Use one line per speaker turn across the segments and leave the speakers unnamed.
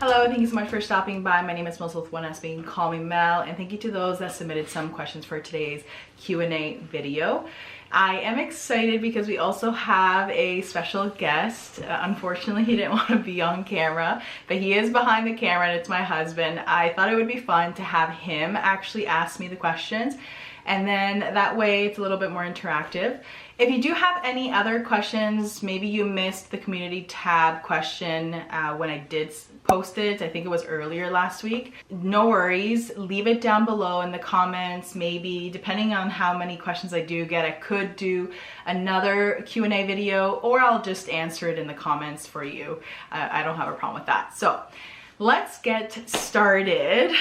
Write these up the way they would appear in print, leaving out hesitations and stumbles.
Hello, thank you so much for stopping by. My name is Melissa with 1S, being call me Mel, and thank you to those that submitted some questions for today's Q&A video. I am excited because we also have a special guest. Unfortunately, he didn't want to be on camera, but he is behind the camera and it's my husband. I thought it would be fun to have him actually ask me the questions, and then that way it's a little bit more interactive. If you do have any other questions, maybe you missed the community tab question when I did post it, I think it was earlier last week. No worries, leave it down below in the comments. Maybe depending on how many questions I do get, I could do another Q&A video, or I'll just answer it in the comments for you. I don't have a problem with that. So let's get started.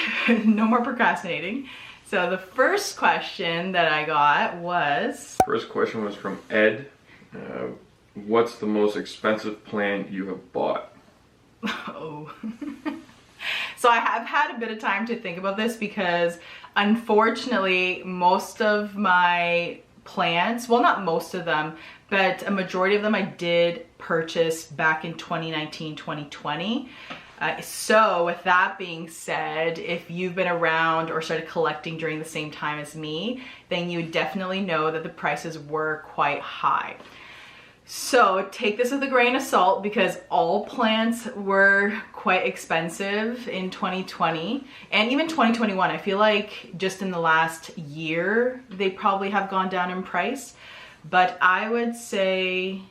No more procrastinating. So the first question that I got was...
First question was from Ed. What's the most expensive plant you have bought?
Oh. So I have had a bit of time to think about this because unfortunately most of my plants, well, not most of them, but a majority of them I did purchase back in 2019, 2020. So with that being said, if you've been around or started collecting during the same time as me, then you definitely know that the prices were quite high. So take this with a grain of salt because all plants were quite expensive in 2020 and even 2021. I feel like just in the last year, they probably have gone down in price, but I would say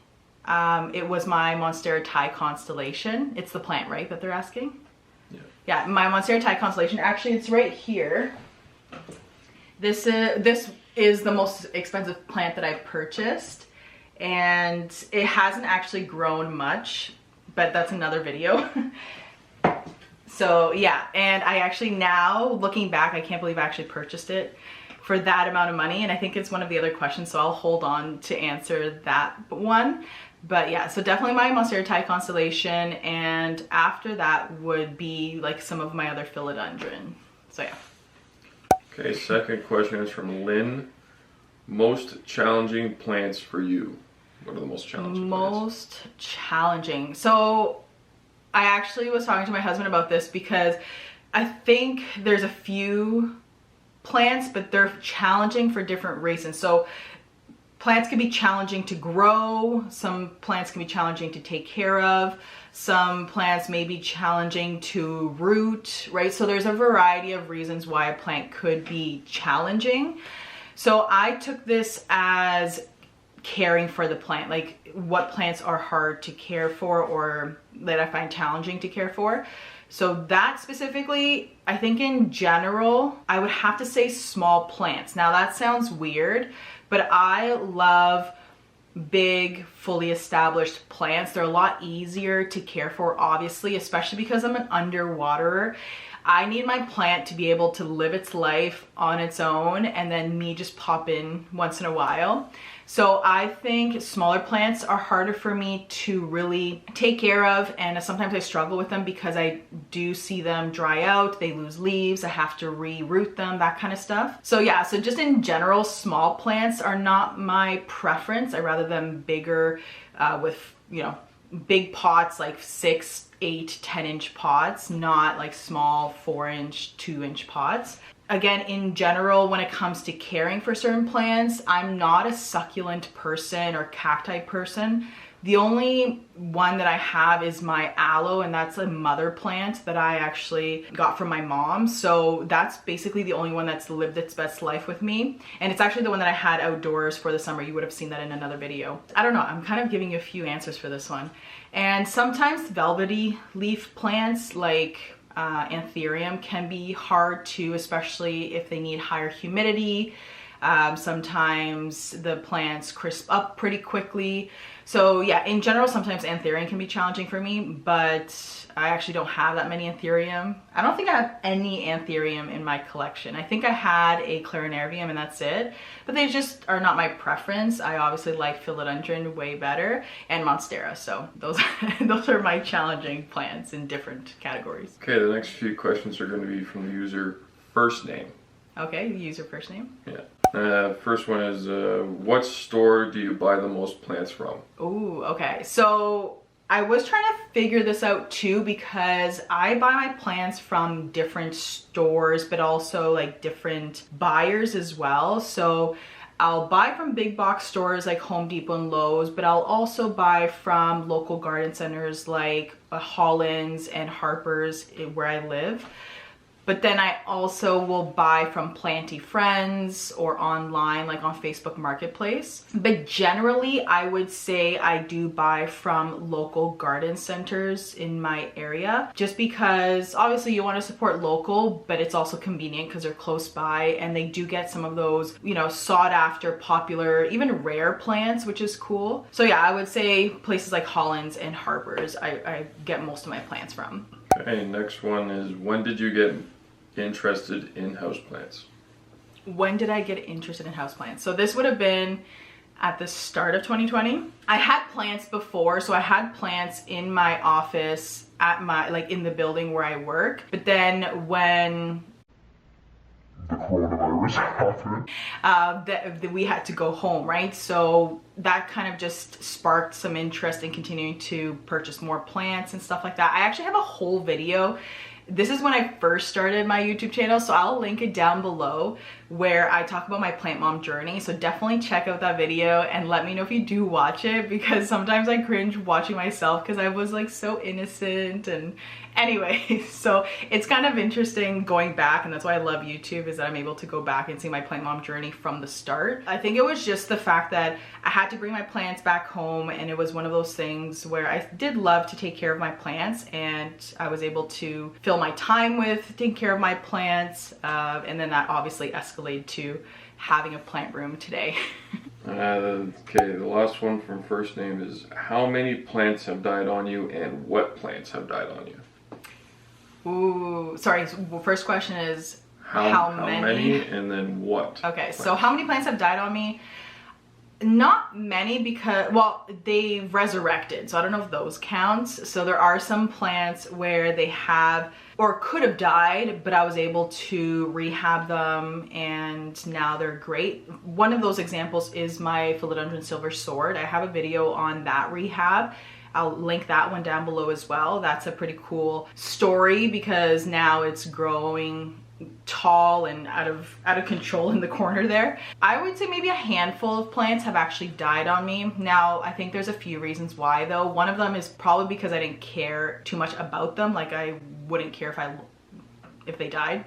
it was my MONSTERA Thai constellation. It's the plant, right, that they're asking? Yeah, my MONSTERA Thai constellation. Actually, it's right here. This is the most expensive plant that I purchased, and it hasn't actually grown much, but that's another video. So yeah, and I actually, now looking back, I can't believe I actually purchased it for that amount of money, and I think it's one of the other questions, so I'll hold on to answer that one. But yeah, so definitely my MONSTERA Thai constellation, and after that would be like some of my other philodendron. So yeah.
Okay, second question is from Lynn. Most challenging plants for you? What are the most challenging plants?
Most challenging. So I actually was talking to my husband about this because I think there's a few plants, but they're challenging for different reasons. So plants can be challenging to grow, some plants can be challenging to take care of, some plants may be challenging to root, right? So there's a variety of reasons why a plant could be challenging. So I took this as caring for the plant, like what plants are hard to care for or that I find challenging to care for. So that specifically, I think in general, I would have to say small plants. Now that sounds weird, but I love big, fully established plants. They're a lot easier to care for, obviously, especially because I'm an underwaterer. I need my plant to be able to live its life on its own and then me just pop in once in a while. So I think smaller plants are harder for me to really take care of, and sometimes I struggle with them because I do see them dry out, they lose leaves, I have to re-root them, that kind of stuff. So yeah, so just in general, small plants are not my preference. I rather them bigger with, you know, big pots like 6, 8, 10-inch pots, not like small 4-inch, 2-inch pots. Again, in general, when it comes to caring for certain plants, I'm not a succulent person or cacti person. The only one that I have is my aloe, and that's a mother plant that I actually got from my mom. So that's basically the only one that's lived its best life with me. And it's actually the one that I had outdoors for the summer. You would have seen that in another video. I don't know, I'm kind of giving you a few answers for this one. And sometimes velvety leaf plants like anthurium can be hard too, especially if they need higher humidity. Sometimes the plants crisp up pretty quickly. So yeah, in general, sometimes anthurium can be challenging for me, but I actually don't have that many anthurium. I don't think I have any anthurium in my collection. I think I had a clarinarium and that's it, but they just are not my preference. I obviously like philodendron way better and monstera. So those are my challenging plants in different categories.
Okay, the next few questions are going to be from the user first name.
Okay, user first name.
Yeah. First one is, what store do you buy the most plants from?
Ooh, okay. So I was trying to figure this out too, because I buy my plants from different stores, but also like different buyers as well. So I'll buy from big box stores like Home Depot and Lowe's, but I'll also buy from local garden centers like Holland's and Harper's where I live. But then I also will buy from Planty Friends or online, like on Facebook Marketplace. But generally, I would say I do buy from local garden centers in my area, just because obviously you want to support local, but it's also convenient because they're close by and they do get some of those, you know, sought after, popular, even rare plants, which is cool. So yeah, I would say places like Holland's and Harper's, I get most of my plants from.
Okay, next one is, when did you get interested in houseplants?
When did I get interested in houseplants? So this would have been at the start of 2020. I had plants before, so I had plants in my office at my, like in the building where I work. But then when the coronavirus happened, we had to go home, right? So that kind of just sparked some interest in continuing to purchase more plants and stuff like that. I actually have a whole video. This is when I first started my YouTube channel, so I'll link it down below, where I talk about my plant mom journey. So definitely check out that video and let me know if you do watch it, because sometimes I cringe watching myself because I was like so innocent. And anyway, so it's kind of interesting going back, and that's why I love YouTube, is that I'm able to go back and see my plant mom journey from the start. I think it was just the fact that I had to bring my plants back home, and it was one of those things where I did love to take care of my plants, and I was able to fill my time with taking care of my plants, and then that obviously escalated to having a plant room today.
Okay, the last one from first name is, how many plants have died on you and what plants have died on you?
Ooh, sorry, so first question is
how many and then what?
Okay,
plants?
so how many plants have died on me? Not many, because, well, they resurrected, so I don't know if those counts. So there are some plants where they have or could have died, but I was able to rehab them and now they're great. One of those examples is my Philodendron silver sword. I have a video on that rehab. I'll link that one down below as well. That's a pretty cool story, because now it's growing tall and out of control in the corner there. I would say maybe a handful of plants have actually died on me. Now, I think there's a few reasons why though. One of them is probably because I didn't care too much about them. Like, I wouldn't care if they died.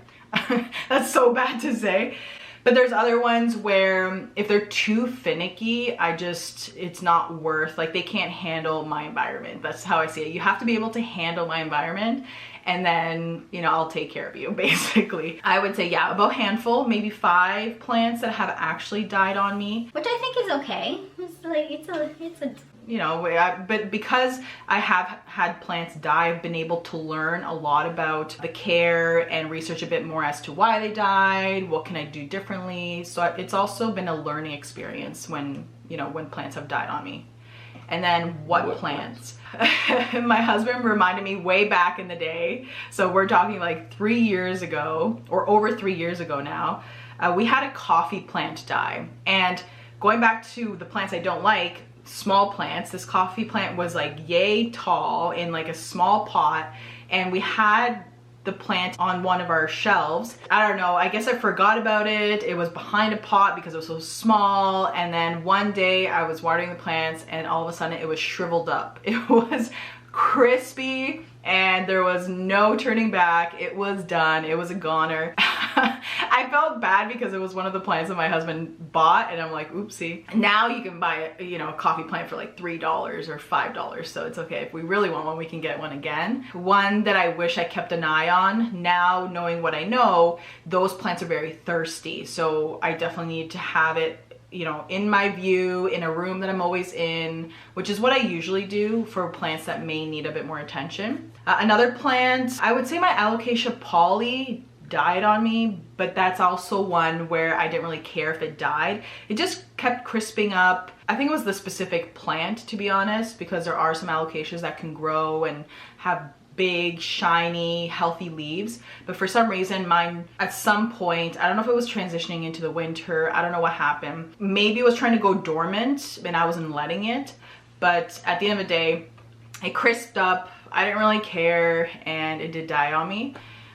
That's so bad to say. But there's other ones where if they're too finicky, it's not worth, like, they can't handle my environment. That's how I see it. You have to be able to handle my environment, and then, you know, I'll take care of you, basically. I would say, yeah, about a handful, maybe 5 plants that have actually died on me.
Which I think is okay. It's like, it's a
you know, but because I have had plants die, I've been able to learn a lot about the care and research a bit more as to why they died, what can I do differently. So it's also been a learning experience when, you know, when plants have died on me. And then what plants? My husband reminded me way back in the day. So we're talking like 3 years ago, or over 3 years ago now, we had a coffee plant die. And going back to the plants I don't like, small plants, this coffee plant was like yay tall in like a small pot, and we had the plant on one of our shelves. I don't know, I guess I forgot about it. It was behind a pot because it was so small, and then one day I was watering the plants and all of a sudden it was shriveled up. It was crispy and there was no turning back. It was done. It was a goner. I felt bad because it was one of the plants that my husband bought, and I'm like, oopsie. Now you can buy, you know, a coffee plant for like $3 or $5, so it's okay. If we really want one, we can get one again. One that I wish I kept an eye on, now knowing what I know, those plants are very thirsty, so I definitely need to have it, you know, in my view, in a room that I'm always in, which is what I usually do for plants that may need a bit more attention. Another plant, I would say my Alocasia poly died on me, but that's also one where I didn't really care if it died. It just kept crisping up. I think it was the specific plant, to be honest, because there are some alocasias that can grow and have big, shiny, healthy leaves. But for some reason, mine at some point, I don't know if it was transitioning into the winter, I don't know what happened. Maybe it was trying to go dormant and I wasn't letting it. But at the end of the day, it crisped up. I didn't really care, and it did die on me.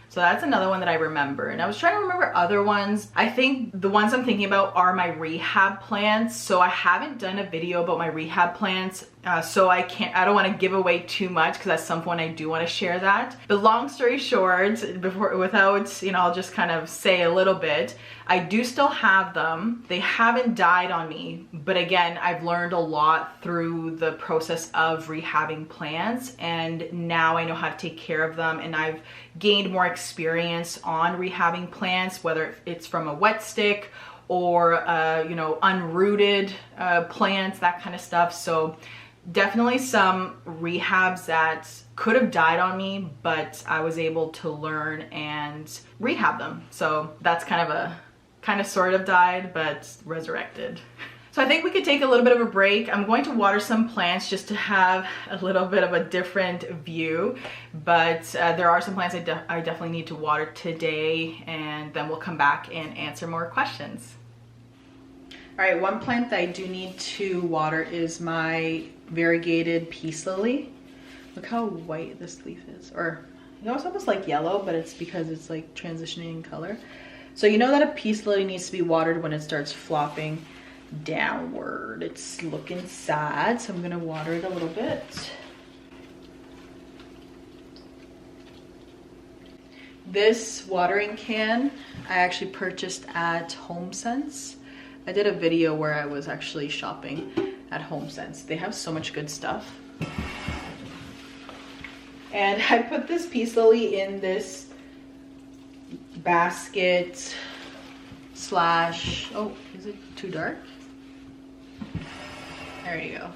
So that's another one that I remember. And I was trying to remember other ones. I think the ones I'm thinking about are my rehab plants. So I haven't done a video about my rehab plants. So I don't want to give away too much, because at some point I do want to share that. But long story short, I'll just kind of say a little bit. I do still have them. They haven't died on me, but again, I've learned a lot through the process of rehabbing plants, and now I know how to take care of them, and I've gained more experience on rehabbing plants, whether it's from a wet stick or unrooted plants, that kind of stuff. So definitely some rehabs that could have died on me, but I was able to learn and rehab them. So that's kind of sort of died, but resurrected. So I think we could take a little bit of a break. I'm going to water some plants just to have a little bit of a different view, but there are some plants I definitely need to water today, and then we'll come back and answer more questions. All right, one plant that I do need to water is my variegated peace lily. Look how white this leaf is, or it's almost like yellow, but it's because it's like transitioning in color. So you know that a peace lily needs to be watered when it starts flopping downward. It's looking sad, so I'm gonna water it a little bit. This watering can I actually purchased at HOMESENSE. I did a video where I was actually shopping at HOMESENSE. They have so much good stuff. And I put this peace lily in this basket slash, oh, is it too dark? There you go.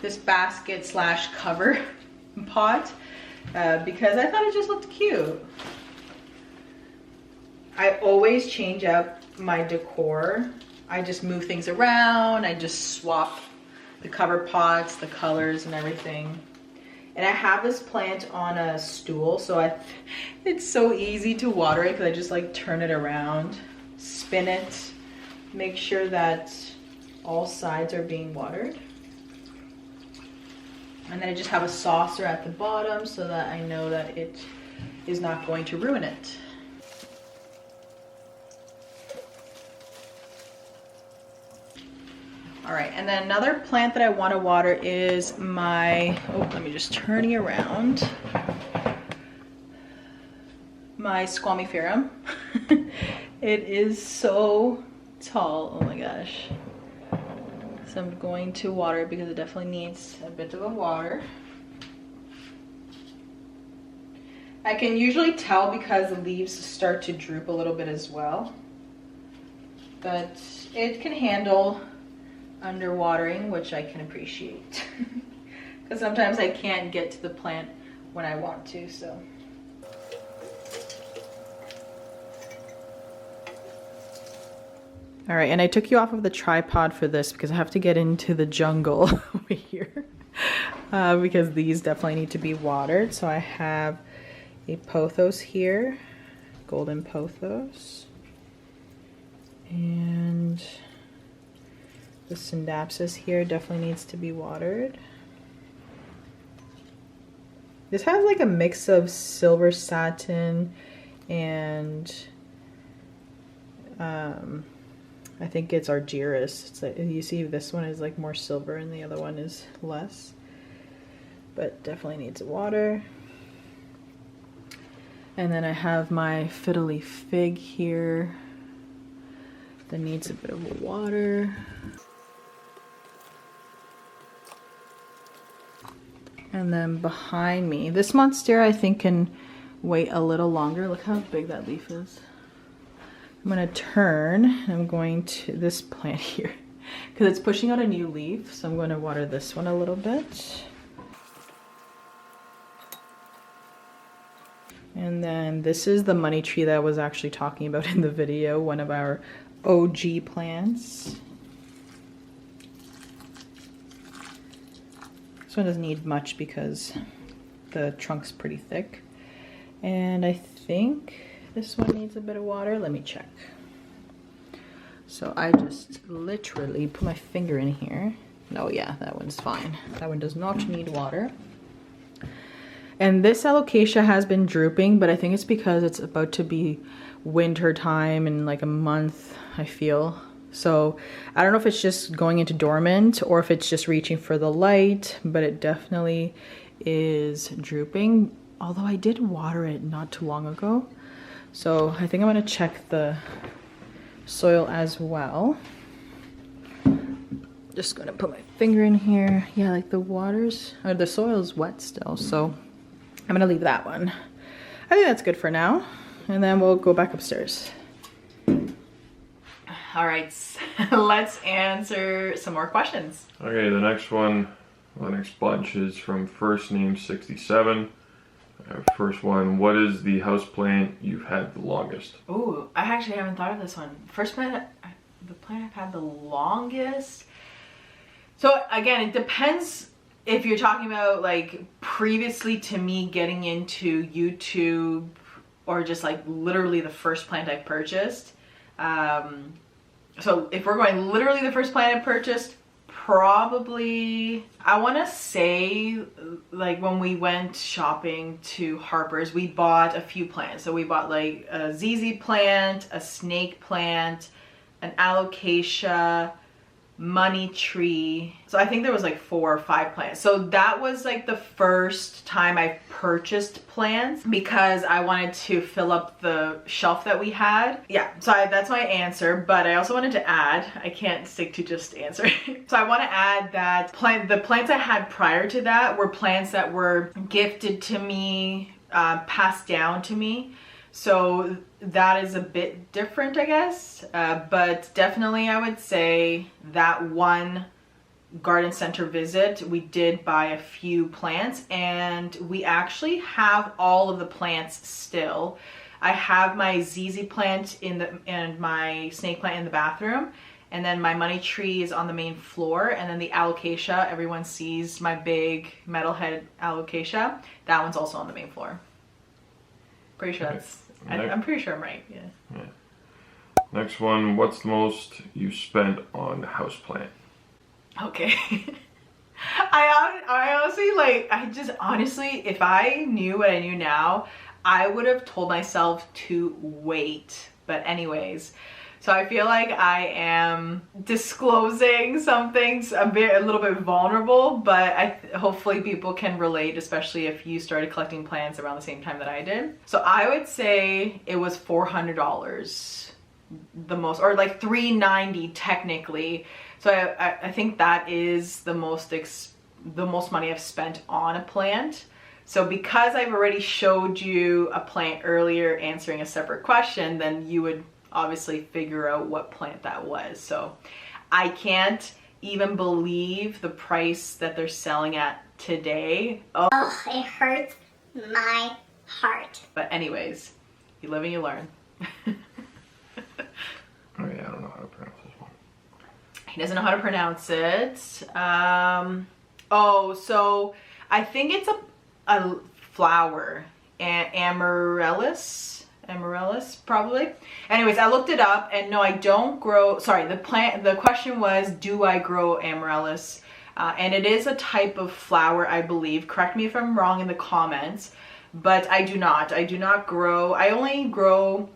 This basket slash cover pot because I thought it just looked cute. I always change up my decor. I just move things around. I just swap the cover pots, the colors and everything. And I have this plant on a stool, so it's so easy to water it because I just like turn it around, spin it, make sure that all sides are being watered. And then I just have a saucer at the bottom so that I know that it is not going to ruin it. All right, and then another plant that I want to water is my, let me just turn you around. My squamiferum. It is so tall, oh my gosh. So I'm going to water it because it definitely needs a bit of a water. I can usually tell because the leaves start to droop a little bit as well. But it can handle underwatering, which I can appreciate. Because sometimes I can't get to the plant when I want to, so. All right, and I took you off of the tripod for this because I have to get into the jungle over here because these definitely need to be watered. So I have a pothos here, golden pothos, and the syndapsis here definitely needs to be watered. This has like a mix of silver satin and I think it's Argyris. It's like, you see this one is like more silver and the other one is less, but definitely needs water. And then I have my fiddly fig here that needs a bit of water. And then behind me, this Monstera I think can wait a little longer. Look how big that leaf is. I'm gonna turn, I'm going to this plant here because it's pushing out a new leaf. So I'm going to water this one a little bit. And then this is the money tree that I was actually talking about in the video, one of our OG plants. This one doesn't need much because the trunk's pretty thick. And I think this one needs a bit of water. Let me check. So I just literally put my finger in here Oh yeah, that one's fine. That one does not need water. And this alocasia has been drooping, but I think it's because it's about to be winter time in like a month, I feel. So I don't know if it's just going into dormant or if it's just reaching for the light, but it definitely is drooping. Although I did water it not too long ago. So I think I'm gonna check the soil as well. Just gonna put my finger in here. Yeah, like the soil is wet still, so I'm gonna leave that one. I think that's good for now. And then we'll go back upstairs. All right, let's answer some more questions.
Okay, the next bunch is from first name 67. First one, what is the house plant you've had the longest?
Ooh, I actually haven't thought of this one. The plant I've had the longest. So again, it depends if you're talking about like previously to me getting into YouTube or just like literally the first plant I purchased. So if we're going literally the first plant I purchased, probably, I want to say like when we went shopping to Harper's, we bought a few plants. So we bought like a ZZ plant, a snake plant, an alocasia, money tree. So I think there was like 4 or 5 plants. So that was like the first time I purchased plants because I wanted to fill up the shelf that we had. Yeah, so that's my answer, but I also wanted to add, I can't stick to just answering. So I want to add that the plants I had prior to that were plants that were gifted to me, passed down to me. So that is a bit different, I guess, but definitely I would say that one garden center visit, we did buy a few plants and we actually have all of the plants still. I have my ZZ plant and my snake plant in the bathroom, and then my money tree is on the main floor, and then the alocasia, everyone sees my big metalhead alocasia, that one's also on the main floor. Pretty sure that's... I'm pretty sure I'm right, yeah.
Next one, what's the most you spent on a house plant?
Okay. I honestly, if I knew what I knew now, I would have told myself to wait. But anyways, so I feel like I am disclosing some things a little bit vulnerable, but hopefully people can relate, especially if you started collecting plants around the same time that I did. So I would say it was $400 the most, or like $390 technically. So I think that is the most money I've spent on a plant. So because I've already showed you a plant earlier answering a separate question, then you would obviously figure out what plant that was. So I can't even believe the price that they're selling at today. Oh,
it hurts my heart.
But anyways, you live and you learn.
Oh yeah, I don't know how to pronounce this one.
He doesn't know how to pronounce it. Oh, so I think it's a flower, amaryllis probably. Anyways, I looked it up and no, I don't grow, sorry, the question was, do I grow amaryllis? And it is a type of flower, I believe. Correct me if I'm wrong in the comments, but I do not grow. I only grow,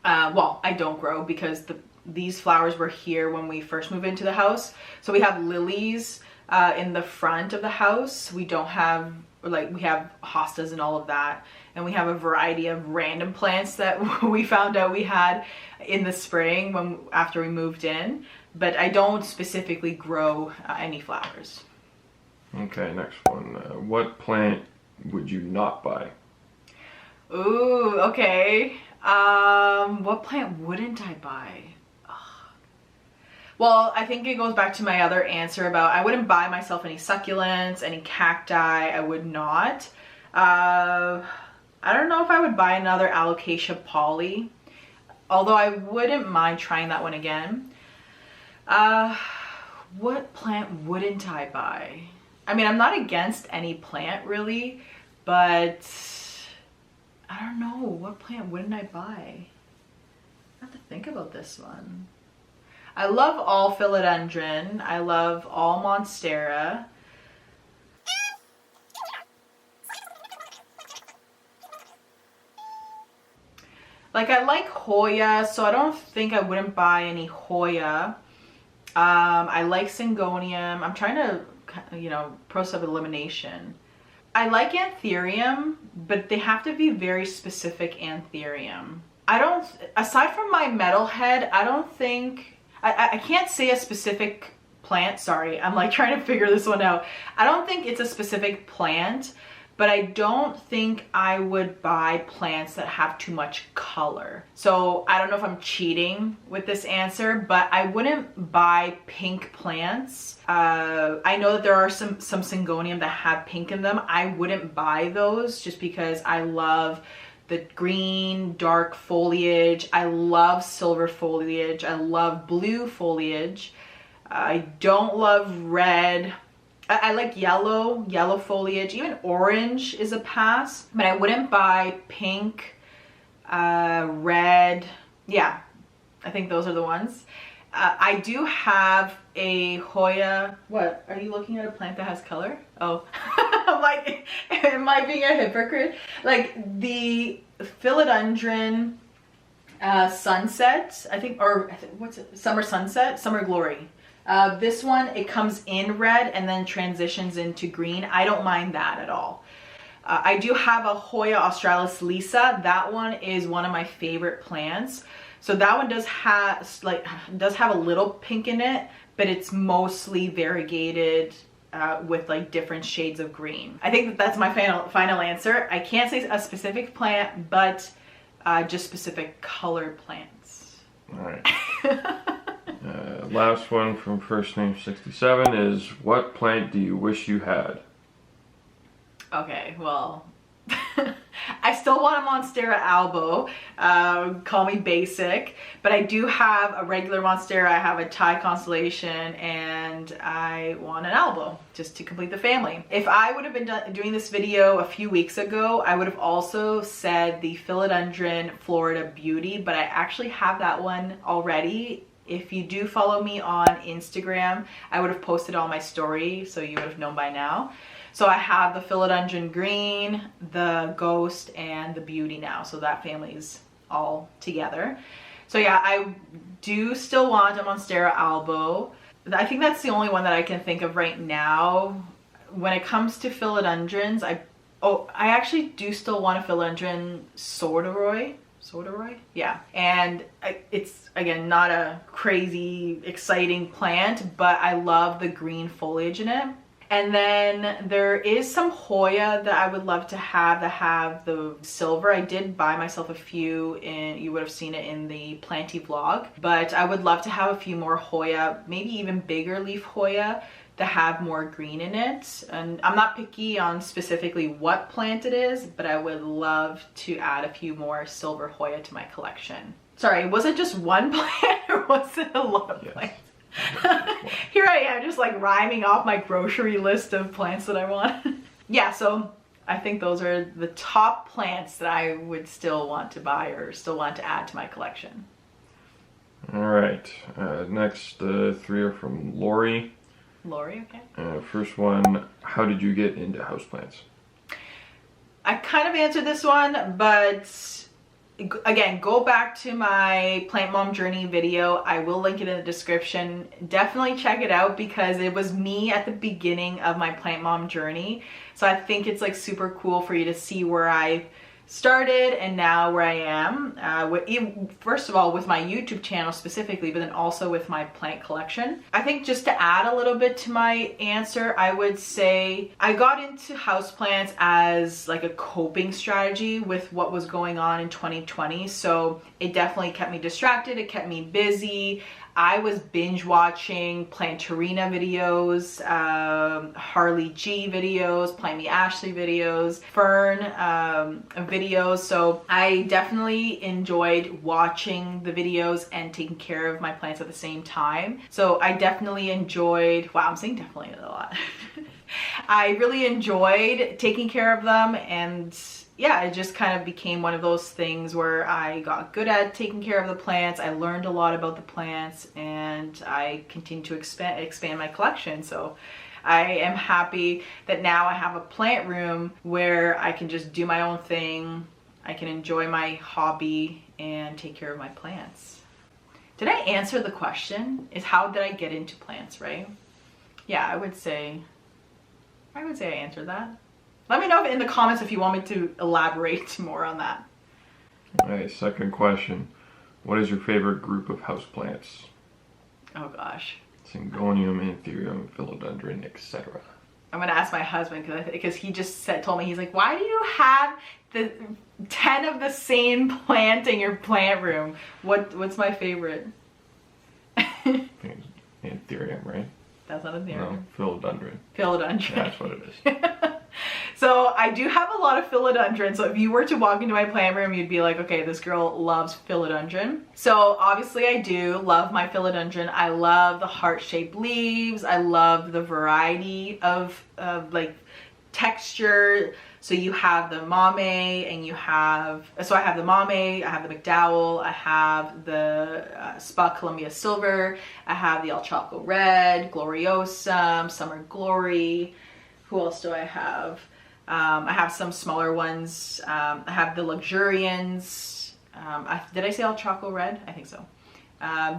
well, I don't grow because these flowers were here when we first moved into the house. So we have lilies in the front of the house. We don't have, like, we have hostas and all of that. And we have a variety of random plants that we found out we had in the spring after we moved in. But I don't specifically grow any flowers.
Okay, next one. What plant would you not buy?
Ooh, okay. What plant wouldn't I buy? Well, I think it goes back to my other answer about I wouldn't buy myself any succulents, any cacti. I would not. I don't know if I would buy another alocasia poly, although I wouldn't mind trying that one again. What plant wouldn't I buy? I mean, I'm not against any plant really, but I don't know. What plant wouldn't I buy? I have to think about this one. I love all Philodendron. I love all Monstera. Like, I like Hoya, so I don't think I wouldn't buy any Hoya. I like Syngonium. I'm trying to, you know, process of elimination. I like Anthurium, but they have to be very specific Anthurium. I don't, aside from my metalhead, I don't think, I can't say a specific plant. Sorry, I'm like trying to figure this one out. I don't think it's a specific plant, but I don't think I would buy plants that have too much color. So I don't know if I'm cheating with this answer, but I wouldn't buy pink plants. I know that there are some Syngonium that have pink in them. I wouldn't buy those just because I love the green, dark foliage. I love silver foliage. I love blue foliage. I don't love red. I like yellow foliage. Even orange is a pass, but I wouldn't buy pink, red. Yeah, I think those are the ones. I do have a Hoya. What? Are you looking at a plant that has color? Oh, I'm like, am I being a hypocrite? Like the Philodendron Sunset, I think, or what's it? Summer Sunset, Summer Glory. This one, it comes in red and then transitions into green. I don't mind that at all. I do have a Hoya Australis Lisa. That one is one of my favorite plants. So that one does have a little pink in it, but it's mostly variegated with like different shades of green. I think that's my final answer. I can't say a specific plant, but just specific colored plants.
All right. Last one from first name 67 is, what plant do you wish you had?
Okay, well, I still want a Monstera albo. Call me basic, but I do have a regular Monstera. I have a Thai constellation, and I want an albo just to complete the family. If I would have been doing this video a few weeks ago, I would have also said the Philodendron Florida Beauty, but I actually have that one already. If you do follow me on Instagram, I would have posted all my story, so you would have known by now. So I have the Philodendron Green, the Ghost, and the Beauty now. So that family's all together. So yeah, I do still want a Monstera albo. I think that's the only one that I can think of right now. When it comes to philodendrons, I actually do still want a Philodendron Sorderoy. Yeah, and it's again not a crazy exciting plant, but I love the green foliage in it. And then there is some Hoya that I would love to have that have the silver. I did buy myself a few, and you would have seen it in the Planty vlog, but I would love to have a few more Hoya, maybe even bigger leaf Hoya, that have more green in it. And I'm not picky on specifically what plant it is, but I would love to add a few more silver Hoya to my collection. Sorry, was it just one plant or was it a lot of plants? Here I am just like rhyming off my grocery list of plants that I want. Yeah, so I think those are the top plants that I would still want to buy or still want to add to my collection.
All right, next three are from Lori.
Lori, okay.
First one, how did you get into houseplants?
I kind of answered this one, but again, go back to my Plant Mom Journey video. I will link it in the description. Definitely check it out because it was me at the beginning of my Plant Mom journey. So I think it's like super cool for you to see where I started and now where I am. First of all, with my YouTube channel specifically, but then also with my plant collection. I think just to add a little bit to my answer, I would say I got into houseplants as like a coping strategy with what was going on in 2020. So it definitely kept me distracted. It kept me busy. I was binge watching Plantarina videos, Harley G videos, Plant Me Ashley videos, Fern videos. So I definitely enjoyed watching the videos and taking care of my plants at the same time. So I definitely enjoyed, wow, I'm saying definitely a lot. I really enjoyed taking care of them and yeah, it just kind of became one of those things where I got good at taking care of the plants. I learned a lot about the plants, and I continue to expand my collection. So I am happy that now I have a plant room where I can just do my own thing. I can enjoy my hobby and take care of my plants. Did I answer the question? Is how did I get into plants, right? Yeah, I would say I answered that. Let me know in the comments if you want me to elaborate more on that.
Alright, second question. What is your favorite group of houseplants?
Oh gosh.
Syngonium, Anthurium, Philodendron, etc.
I'm gonna ask my husband because he just told me, he's like, why do you have the 10 of the same plant in your plant room? What's my favorite?
I think it's Anthurium, right?
That's not a theory.
No, Philodendron.
Philodendron.
That's what it is.
So I do have a lot of philodendron. So if you were to walk into my plant room, you'd be like, okay, this girl loves philodendron. So obviously I do love my philodendron. I love the heart-shaped leaves. I love the variety of like texture. So you have the mame, and you have, so I have the mame, I have the McDowell, I have the Spa Columbia Silver, I have the El Choco Red, Gloriosum, Summer Glory. Who else do I have? I have some smaller ones. I have the Luxurians. Did I say El Choco Red? I think so.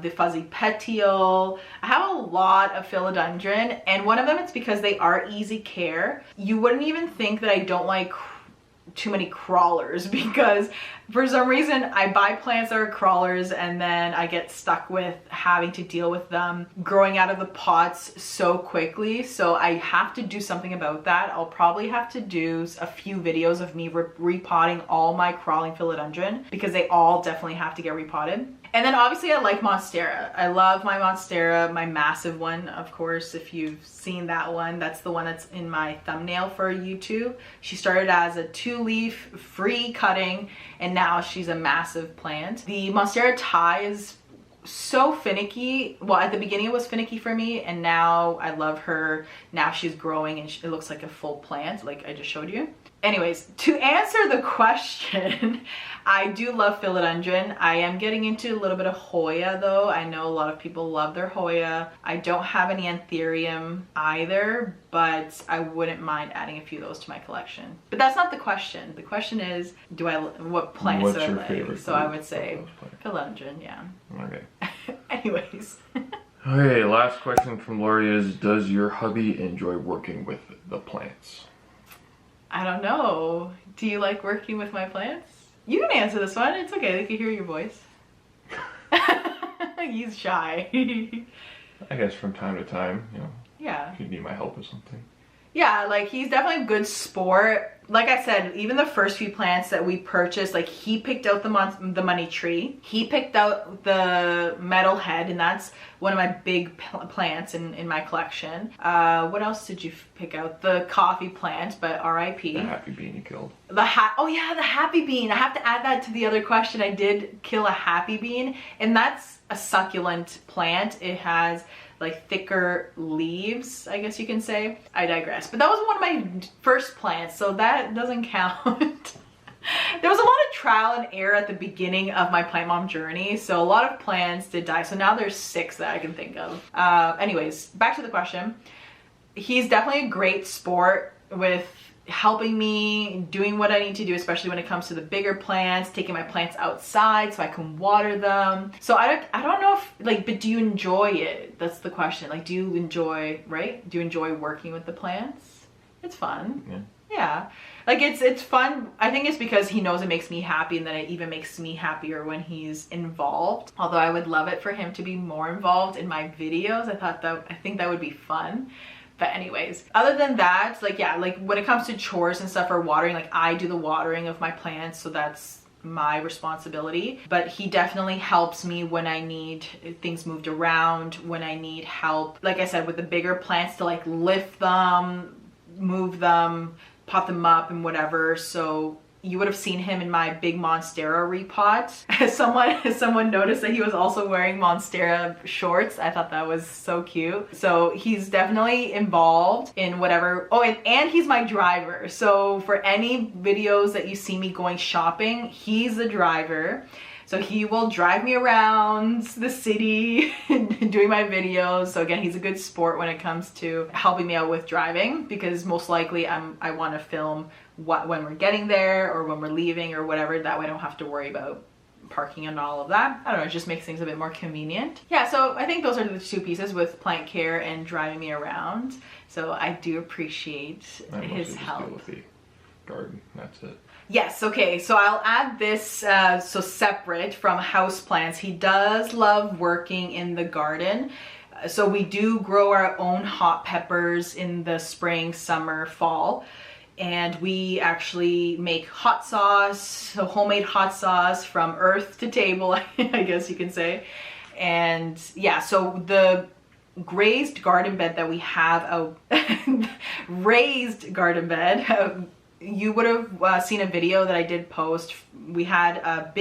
The Fuzzy Petiole. I have a lot of philodendron, and one of them, it's because they are easy care. You wouldn't even think that I don't like too many crawlers, because for some reason I buy plants that are crawlers and then I get stuck with having to deal with them growing out of the pots so quickly. So I have to do something about that. I'll probably have to do a few videos of me repotting all my crawling philodendron, because they all definitely have to get repotted. And then obviously I like Monstera. I love my Monstera, my massive one, of course. If you've seen that one, that's the one that's in my thumbnail for YouTube. She started as a 2-leaf free cutting, and now she's a massive plant. The Monstera Thai is so finicky. Well, at the beginning it was finicky for me, and now I love her. Now she's growing and it looks like a full plant, like I just showed you. Anyways, to answer the question, I do love philodendron. I am getting into a little bit of Hoya though. I know a lot of people love their Hoya. I don't have any Anthurium either, but I wouldn't mind adding a few of those to my collection. But that's not the question. The question is, what plants
What's
do I
your
like?
favorite
So I would say philodendron, yeah.
Okay.
Anyways.
Okay, last question from Lori is, does your hubby enjoy working with the plants?
I don't know. Do you like working with my plants? You can answer this one. It's okay. They can hear your voice. He's shy.
I guess from time to time, you know.
Yeah.
If you need my help with something.
Yeah, like he's definitely a good sport. Like I said, even the first few plants that we purchased, like he picked out the money tree. He picked out the metalhead, and that's one of my big plants in my collection. What else did you pick out? The coffee plant, but R.I.P.
The happy bean you killed.
Oh yeah, the happy bean. I have to add that to the other question. I did kill a happy bean, and that's a succulent plant. It has like thicker leaves, I guess you can say. I digress. But that was one of my first plants, so that doesn't count. There was a lot of trial and error at the beginning of my plant mom journey, so a lot of plants did die. So now there's 6 that I can think of. Anyways, back to the question. He's definitely a great sport with helping me, doing what I need to do, especially when it comes to the bigger plants, taking my plants outside so I can water them. So I don't know if, like, but do you enjoy it? That's the question. Like, do you enjoy, right? Do you enjoy working with the plants? It's fun.
Yeah.
Yeah. Like, it's fun. I think it's because he knows it makes me happy, and then it even makes me happier when he's involved. Although I would love it for him to be more involved in my videos. I think that would be fun. But anyways, other than that, like, yeah, like when it comes to chores and stuff or watering, like I do the watering of my plants, so that's my responsibility. But he definitely helps me when I need things moved around, when I need help, like I said, with the bigger plants, to like lift them, move them, pot them up and whatever. So you would have seen him in my big Monstera repot. Someone noticed that he was also wearing Monstera shorts. I thought that was so cute. So he's definitely involved in whatever. Oh, and he's my driver. So for any videos that you see me going shopping, he's the driver. So he will drive me around the city doing my videos. So again, he's a good sport when it comes to helping me out with driving, because most likely I want to film when we're getting there or when we're leaving or whatever. That way I don't have to worry about parking and all of that. I don't know, it just makes things a bit more convenient. Yeah, so I think those are the two pieces, with plant care and driving me around. So I do appreciate his help.
Deal with the garden, that's it.
Yes, okay, so I'll add this so separate from houseplants. He does love working in the garden. So we do grow our own hot peppers in the spring, summer, fall. And we actually make hot sauce, so homemade hot sauce from earth to table, I guess you can say. And yeah, so the raised garden bed that we have, raised garden bed, you would have seen a video that I did post. We had a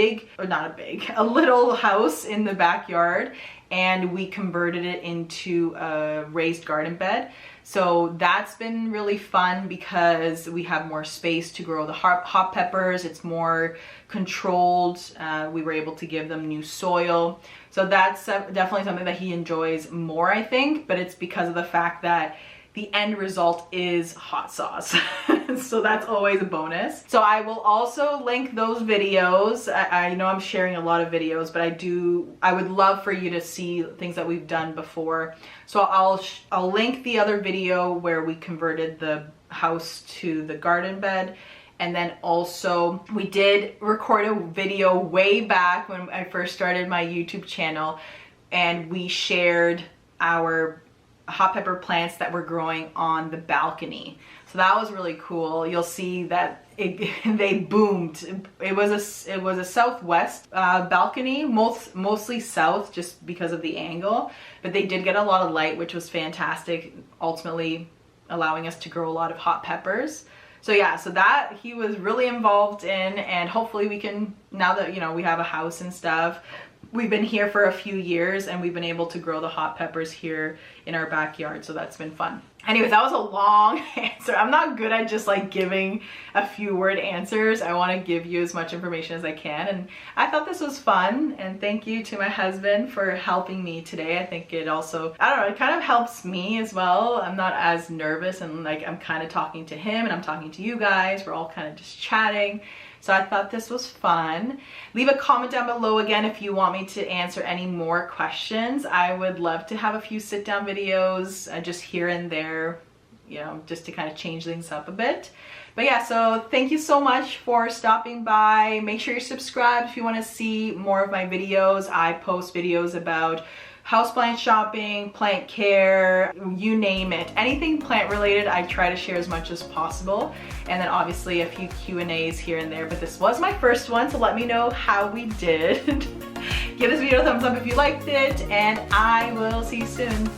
little house in the backyard, and we converted it into a raised garden bed. So that's been really fun because we have more space to grow the hot peppers. It's more controlled. We were able to give them new soil. So that's definitely something that he enjoys more, I think, but it's because of the fact that the end result is hot sauce. So that's always a bonus. So I will also link those videos. I know I'm sharing a lot of videos, but I would love for you to see things that we've done before. So I'll link the other video where we converted the house to the garden bed. And then also we did record a video way back when I first started my YouTube channel, and we shared our hot pepper plants that were growing on the balcony. So that was really cool. You'll see that they boomed. It was a southwest balcony, mostly south, just because of the angle, but they did get a lot of light, which was fantastic, ultimately allowing us to grow a lot of hot peppers. So yeah, so that he was really involved in, and hopefully we can, now that, you know, we have a house and stuff, we've been here for a few years and we've been able to grow the hot peppers here in our backyard. So that's been fun. Anyways, that was a long answer. I'm not good at just like giving a few word answers. I want to give you as much information as I can. And I thought this was fun. And thank you to my husband for helping me today. I think it also, I don't know, it kind of helps me as well. I'm not as nervous, and like I'm kind of talking to him and I'm talking to you guys. We're all kind of just chatting. So I thought this was fun. Leave a comment down below again if you want me to answer any more questions. I would love to have a few sit down videos just here and there, you know, just to kind of change things up a bit. But yeah, so thank you so much for stopping by. Make sure you're subscribed if you want to see more of my videos. I post videos about houseplant shopping, plant care, you name it. Anything plant related, I try to share as much as possible. And then obviously a few Q&As here and there, but this was my first one, so let me know how we did. Give this video a thumbs up if you liked it, and I will see you soon.